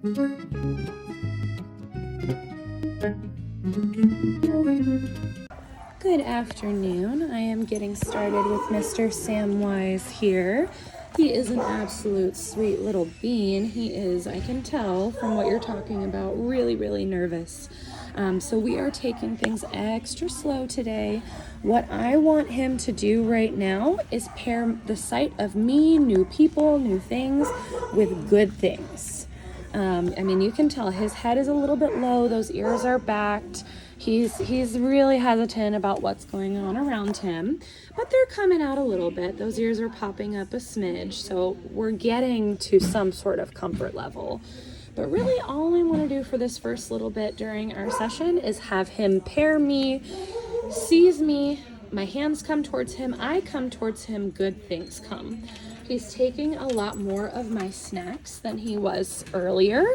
Good afternoon. I am getting started with Mr. Samwise here. He is an absolute sweet little bean. He is, I can tell from what you're talking about, really, really nervous. So we are taking things extra slow today. What I want him to do right now is pair the sight of me, new people, new things, with good things. I mean, you can tell his head is a little bit low. Those ears are backed. He's really hesitant about what's going on around him, but they're coming out a little bit. Those ears are popping up a smidge, so we're getting to some sort of comfort level. But really, all I want to do for this first little bit during our session is have him pair me, sees me, my hands come towards him, I come towards him, good things come. He's taking a lot more of my snacks than he was earlier,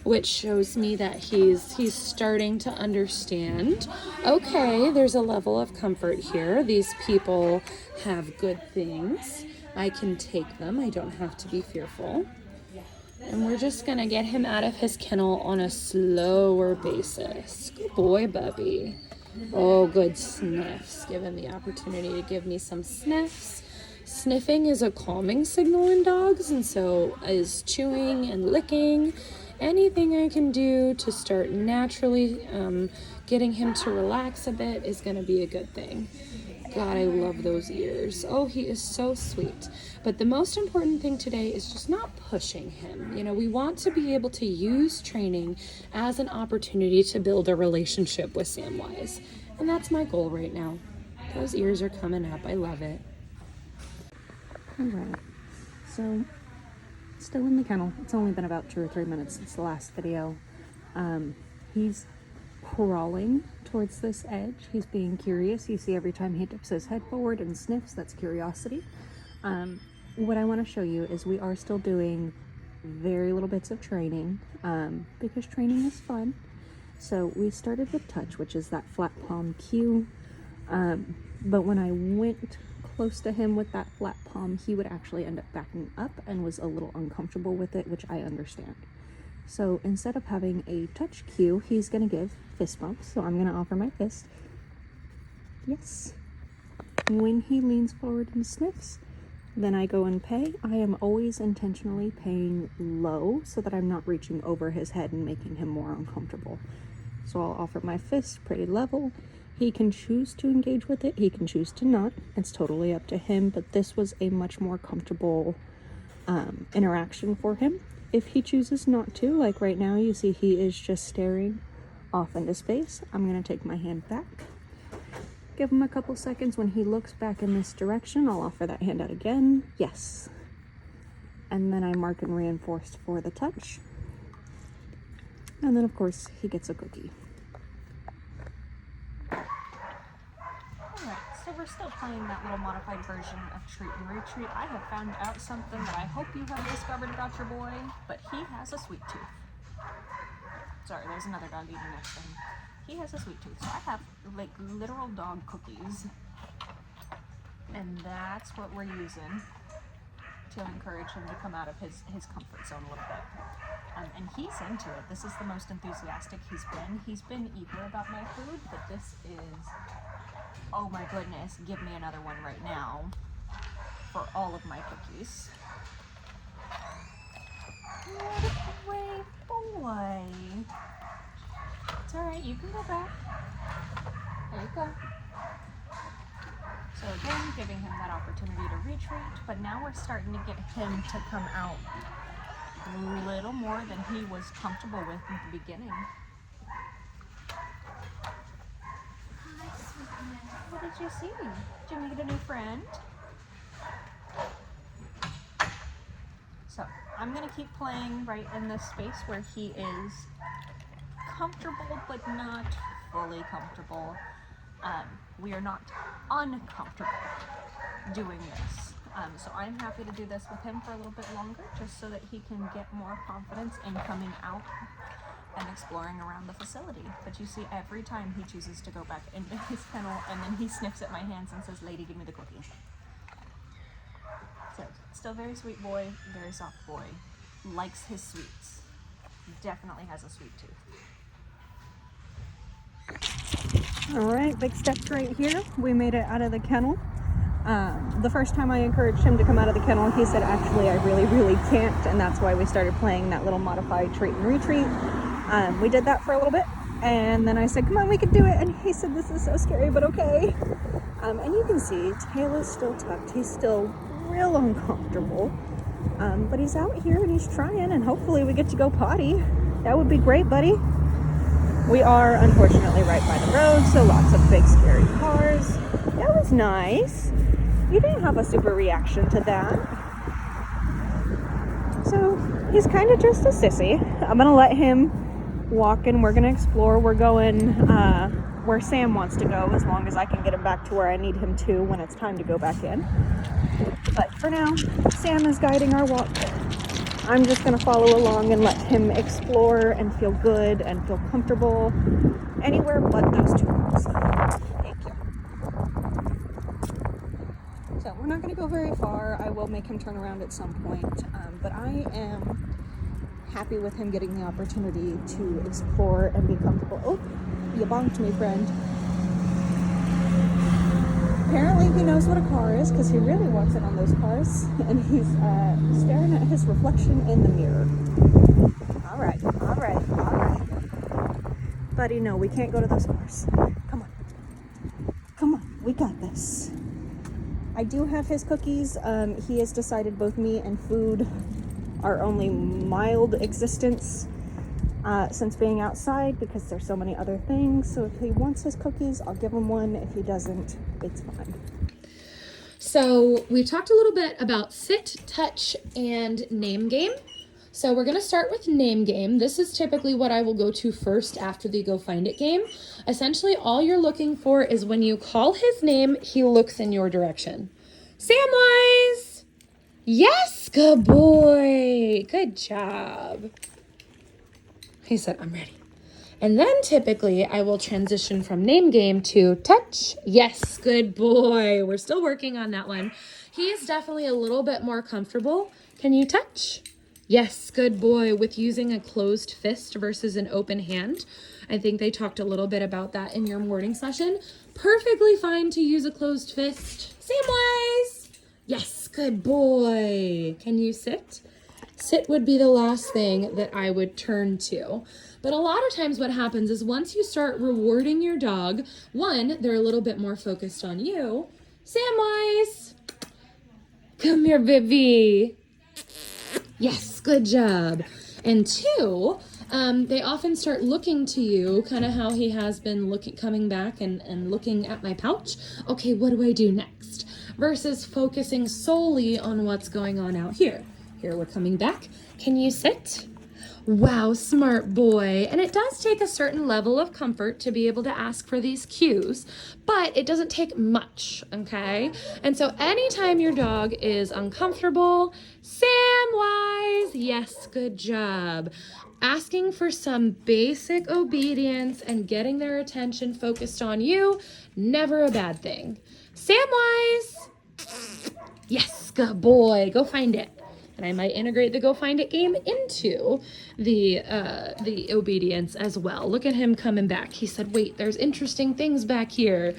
which shows me that he's starting to understand, okay, there's a level of comfort here. These people have good things. I can take them. I don't have to be fearful. And we're just going to get him out of his kennel on a slower basis. Good boy, Bubby. Oh, good sniffs. Give him the opportunity to give me some sniffs. Sniffing is a calming signal in dogs, and so is chewing and licking. Anything I can do to start naturally getting him to relax a bit is going to be a good thing. God, I love those ears. Oh, he is so sweet. But the most important thing today is just not pushing him. You know, we want to be able to use training as an opportunity to build a relationship with Samwise. And that's my goal right now. Those ears are coming up. I love it. All right. So, still in the kennel. It's only been about 2 or 3 minutes since the last video. He's crawling towards this edge. He's being curious. You see every time he dips his head forward and sniffs, that's curiosity. What I want to show you is we are still doing very little bits of training because training is fun. So we started with touch, which is that flat palm cue. But when I went close to him with that flat palm, he would actually end up backing up and was a little uncomfortable with it, which I understand. So instead of having a touch cue, he's going to give fist bumps. So I'm going to offer my fist. Yes. When he leans forward and sniffs, then I go and pay. I am always intentionally paying low so that I'm not reaching over his head and making him more uncomfortable. So I'll offer my fist pretty level. He can choose to engage with it. He can choose to not. It's totally up to him, but this was a much more comfortable interaction for him. If he chooses not to, like right now, you see he is just staring off into space. I'm going to take my hand back. Give him a couple seconds. When he looks back in this direction, I'll offer that hand out again. Yes. And then I mark and reinforce for the touch. And then, of course, he gets a cookie. Alright, so we're still playing that little modified version of Treat and Retreat. I have found out something that I hope you have discovered about your boy, but he has a sweet tooth. Sorry, there's another dog eating next to him. He has a sweet tooth, so I have, like, literal dog cookies. And that's what we're using to encourage him to come out of his comfort zone a little bit. And he's into it. This is the most enthusiastic he's been. He's been eager about my food, but this is, oh my goodness, give me another one right now for all of my cookies. What a great boy. It's alright, you can go back. There you go. So again, giving him that opportunity to retreat, but now we're starting to get him to come out a little more than he was comfortable with in the beginning. Hi, sweetie. What did you see? Did you meet a new friend? So I'm going to keep playing right in this space where he is comfortable but not fully comfortable. We are not uncomfortable doing this. So I'm happy to do this with him for a little bit longer just so that he can get more confidence in coming out and exploring around the facility. But you see, every time he chooses to go back into his kennel and then he sniffs at my hands and says, "Lady, give me the cookie." So, still very sweet boy, very soft boy, likes his sweets. He definitely has a sweet tooth. All right, big steps right here. We made it out of the kennel. The first time I encouraged him to come out of the kennel, he said, actually, I really can't. And that's why we started playing that little modified treat and retreat. We did that for a little bit. And then I said, come on, we can do it. And he said, this is so scary, but okay. And you can see, tail is still tucked. He's still real uncomfortable. But he's out here and he's trying, and hopefully we get to go potty. That would be great, buddy. We are, unfortunately, right by the road, so lots of big, scary cars. That was nice. You didn't have a super reaction to that. So he's kind of just a sissy. I'm going to let him walk and we're going to explore. We're going where Sam wants to go, as long as I can get him back to where I need him to when it's time to go back in. But for now, Sam is guiding our walk. I'm just going to follow along and let him explore and feel good and feel comfortable anywhere but those two rooms. Thank you. So we're not going to go very far. I will make him turn around at some point, but I am happy with him getting the opportunity to explore and be comfortable. Oh, you bonked me, friend. Apparently he knows what a car is, because he really wants it on those cars, and he's staring at his reflection in the mirror. All right. Buddy, no, we can't go to those cars. Come on, we got this. I do have his cookies. He has decided both me and food are only mild existence since being outside, because there's so many other things. So if he wants his cookies, I'll give him one. If he doesn't, it's fine. So we talked a little bit about sit, touch, and name game. So we're going to start with name game. This is typically what I will go to first after the go find it game. Essentially, all you're looking for is when you call his name, he looks in your direction. Samwise! Yes, good boy. Good job. He said, I'm ready. And then typically I will transition from name game to touch. Yes, good boy. We're still working on that one. He is definitely a little bit more comfortable. Can you touch? Yes, good boy, with using a closed fist versus an open hand. I think they talked a little bit about that in your morning session. Perfectly fine to use a closed fist. Samwise! Yes, good boy. Can you sit? Sit would be the last thing that I would turn to. But a lot of times what happens is once you start rewarding your dog, one, they're a little bit more focused on you. Samwise! Come here, baby. Yes, good job. And two, they often start looking to you, kind of how he has been coming back and looking at my pouch. Okay, what do I do next? Versus focusing solely on what's going on out here. Here, we're coming back. Can you sit? Wow, smart boy. And it does take a certain level of comfort to be able to ask for these cues, but it doesn't take much, okay? And so anytime your dog is uncomfortable, Samwise, yes, good job. Asking for some basic obedience and getting their attention focused on you, never a bad thing. Samwise, yes, good boy. Go find it. And I might integrate the go find it game into the obedience as well. Look at him coming back. He said, wait, there's interesting things back here.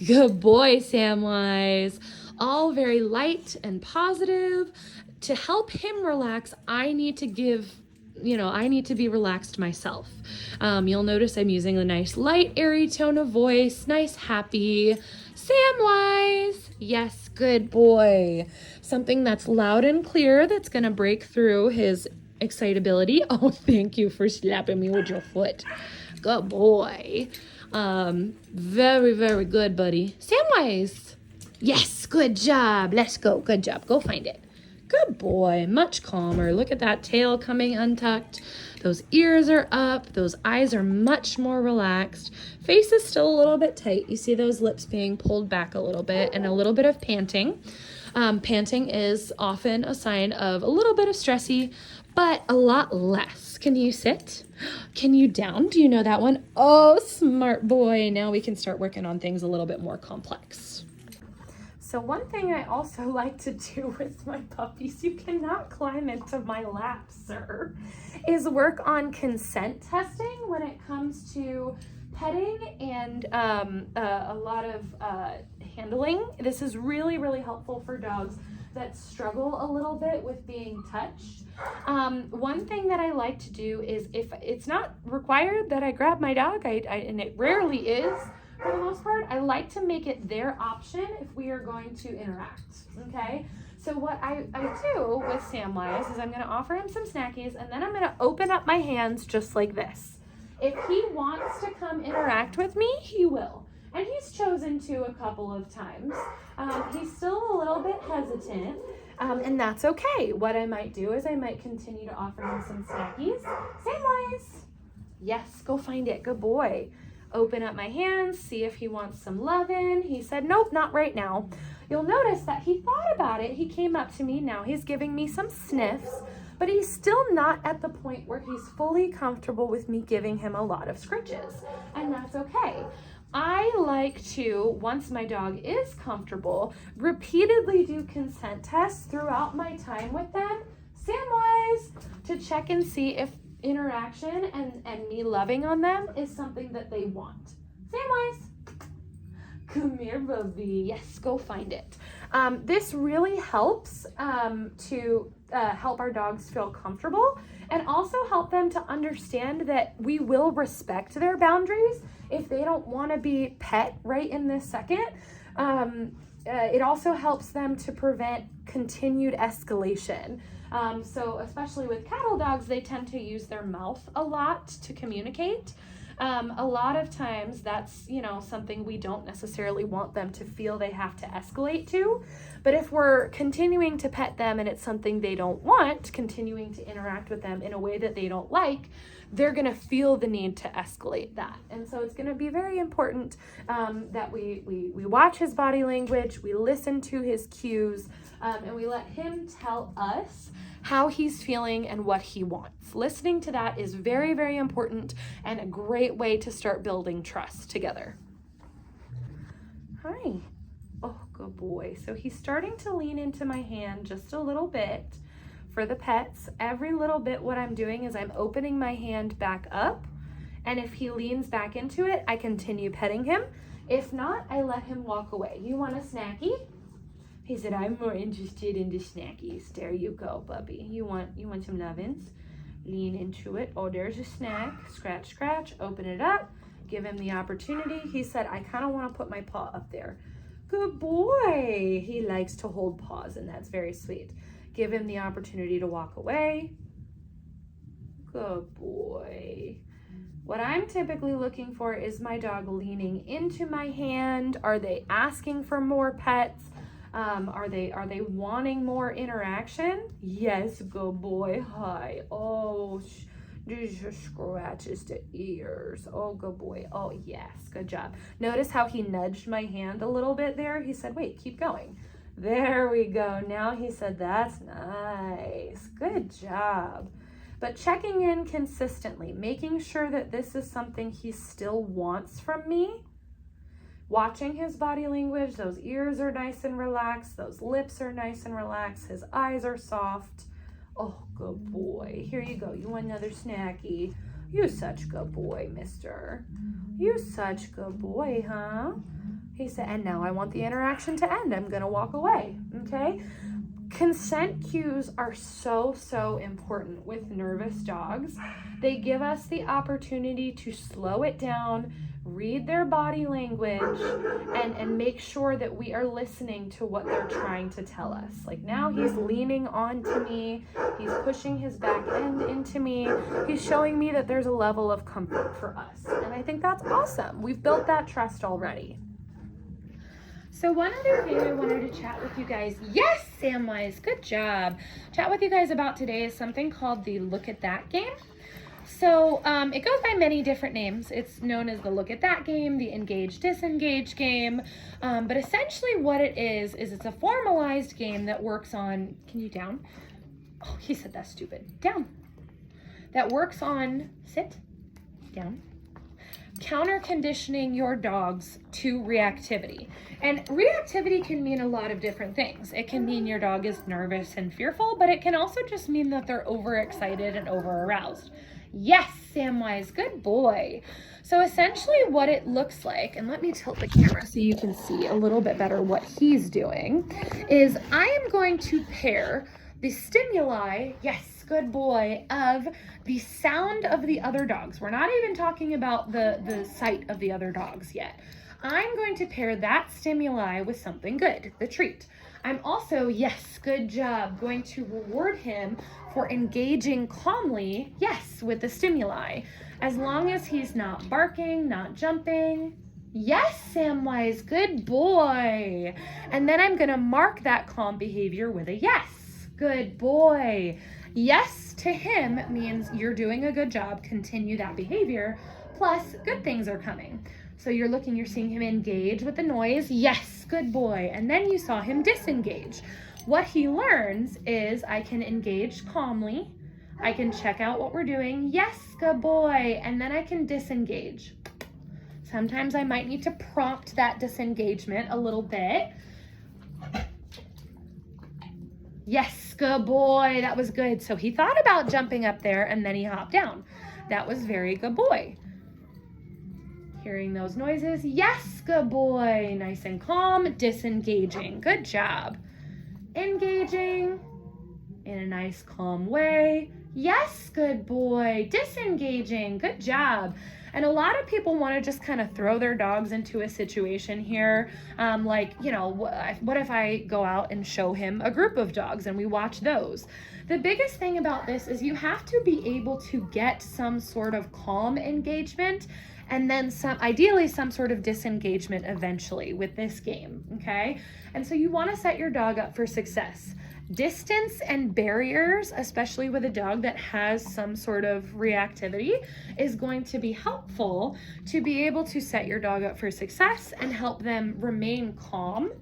Good boy, Samwise. All very light and positive. To help him relax, I need to be relaxed myself. You'll notice I'm using a nice light, airy tone of voice, nice, happy. Samwise, yes, good boy. Something that's loud and clear that's going to break through his excitability. Oh, thank you for slapping me with your foot. Good boy. Very, very good, buddy. Samwise, yes, good job. Let's go. Good job. Go find it. Good boy. Much calmer. Look at that tail coming untucked. Those ears are up. Those eyes are much more relaxed. Face is still a little bit tight. You see those lips being pulled back a little bit and a little bit of panting. Panting is often a sign of a little bit of stressy, but a lot less. Can you sit? Can you down? Do you know that one? Oh, smart boy. Now we can start working on things a little bit more complex. So one thing I also like to do with my puppies, you cannot climb into my lap, sir, is work on consent testing when it comes to petting and a lot of handling. This is really, really helpful for dogs that struggle a little bit with being touched. One thing that I like to do is, if it's not required that I grab my dog, and it rarely is for the most part, I like to make it their option if we are going to interact, okay? So what I do with Samwise is I'm gonna offer him some snackies, and then I'm gonna open up my hands just like this. If he wants to come interact with me, he will. And he's chosen to a couple of times. He's still a little bit hesitant, and that's okay. What I might do is I might continue to offer him some snackies. Samwise. Yes, go find it, good boy. Open up my hands, see if he wants some loving. He said, nope, not right now. You'll notice that he thought about it. He came up to me. Now he's giving me some sniffs, but he's still not at the point where he's fully comfortable with me giving him a lot of scritches, and that's okay. I like to, once my dog is comfortable, repeatedly do consent tests throughout my time with them, Samwise, to check and see if interaction and me loving on them is something that they want. Samwise, come here, Bubby. Yes, go find it. This really helps to help our dogs feel comfortable, and also help them to understand that we will respect their boundaries if they don't want to be pet right in this second. It also helps them to prevent continued escalation. So especially with cattle dogs, they tend to use their mouth a lot to communicate. A lot of times that's, something we don't necessarily want them to feel they have to escalate to. But if we're continuing to pet them and it's something they don't want, continuing to interact with them in a way that they don't like, they're going to feel the need to escalate that. And so it's going to be very important that we watch his body language, we listen to his cues, and we let him tell us how he's feeling and what he wants. Listening to that is very, very important and a great way to start building trust together. Hi. Oh, good boy. So he's starting to lean into my hand just a little bit. For the pets, every little bit what I'm doing is I'm opening my hand back up, and if he leans back into it, I continue petting him. If not, I let him walk away. You want a snacky? He said, I'm more interested in the snackies. There you go, Bubby. You want some nubbins? Lean into it. Oh, there's a snack. Scratch, scratch. Open it up. Give him the opportunity. He said, I kind of want to put my paw up there. Good boy. He likes to hold paws, and that's very sweet. Give him the opportunity to walk away. Good boy. What I'm typically looking for is my dog leaning into my hand. Are they asking for more pets? Are they wanting more interaction? Yes, good boy. Hi. Oh, these just scratches the ears. Oh, good boy. Oh, yes. Good job. Notice how he nudged my hand a little bit there. He said, wait, keep going. There we go. Now he said, that's nice. Good job. But checking in consistently, making sure that this is something he still wants from me. Watching his body language, those ears are nice and relaxed, those lips are nice and relaxed, his eyes are soft. Oh, good boy. Here you go. You want another snacky? You such good boy, mister. You such good boy, huh? He said, and now I want the interaction to end. I'm gonna walk away, okay? Consent cues are so important with nervous dogs. They give us the opportunity to slow it down, read their body language, and make sure that we are listening to what they're trying to tell us. Like now he's leaning onto me, he's pushing his back end into me, he's showing me that there's a level of comfort for us. And I think that's awesome. We've built that trust already. So one other thing I wanted to chat with you guys, yes, Samwise, good job. Chat with you guys about today is something called the Look at That game. So it goes by many different names. It's known as the Look at That game, the Engage Disengage game. But essentially what it is it's a formalized game that works on, can you down? Oh, he said that's stupid. Down. That works on, sit, down. counter conditioning your dogs to reactivity. And reactivity can mean a lot of different things. It can mean your dog is nervous and fearful, but it can also just mean that they're overexcited and over aroused. Yes, Samwise, good boy. So essentially what it looks like, and let me tilt the camera so you can see a little bit better what he's doing, is I am going to pair the stimuli, yes, good boy, of the sound of the other dogs. We're not even talking about the sight of the other dogs yet. I'm going to pair that stimuli with something good, the treat. I'm also, yes, good job, going to reward him for engaging calmly, yes, with the stimuli, as long as he's not barking, not jumping. Yes, Samwise, good boy. And then I'm gonna mark that calm behavior with a yes, good boy. Yes to him means you're doing a good job, continue that behavior, plus good things are coming. So you're seeing him engage with the noise, yes, good boy. And then you saw him disengage. What he learns is I can engage calmly, I can check out what we're doing, yes, good boy, and then I can disengage. Sometimes I might need to prompt that disengagement a little bit. Yes, good boy, that was good. So he thought about jumping up there and then he hopped down. That was very good boy. Hearing those noises, yes, good boy, nice and calm, disengaging, good job. Engaging in a nice calm way, yes, good boy, disengaging, good job. And a lot of people want to just kind of throw their dogs into a situation here. Like, you know, what if I go out and show him a group of dogs and we watch those? The biggest thing about this is you have to be able to get some sort of calm engagement and then ideally some sort of disengagement eventually with this game, okay? And so you want to set your dog up for success. Distance and barriers, especially with a dog that has some sort of reactivity, is going to be helpful to be able to set your dog up for success and help them remain calm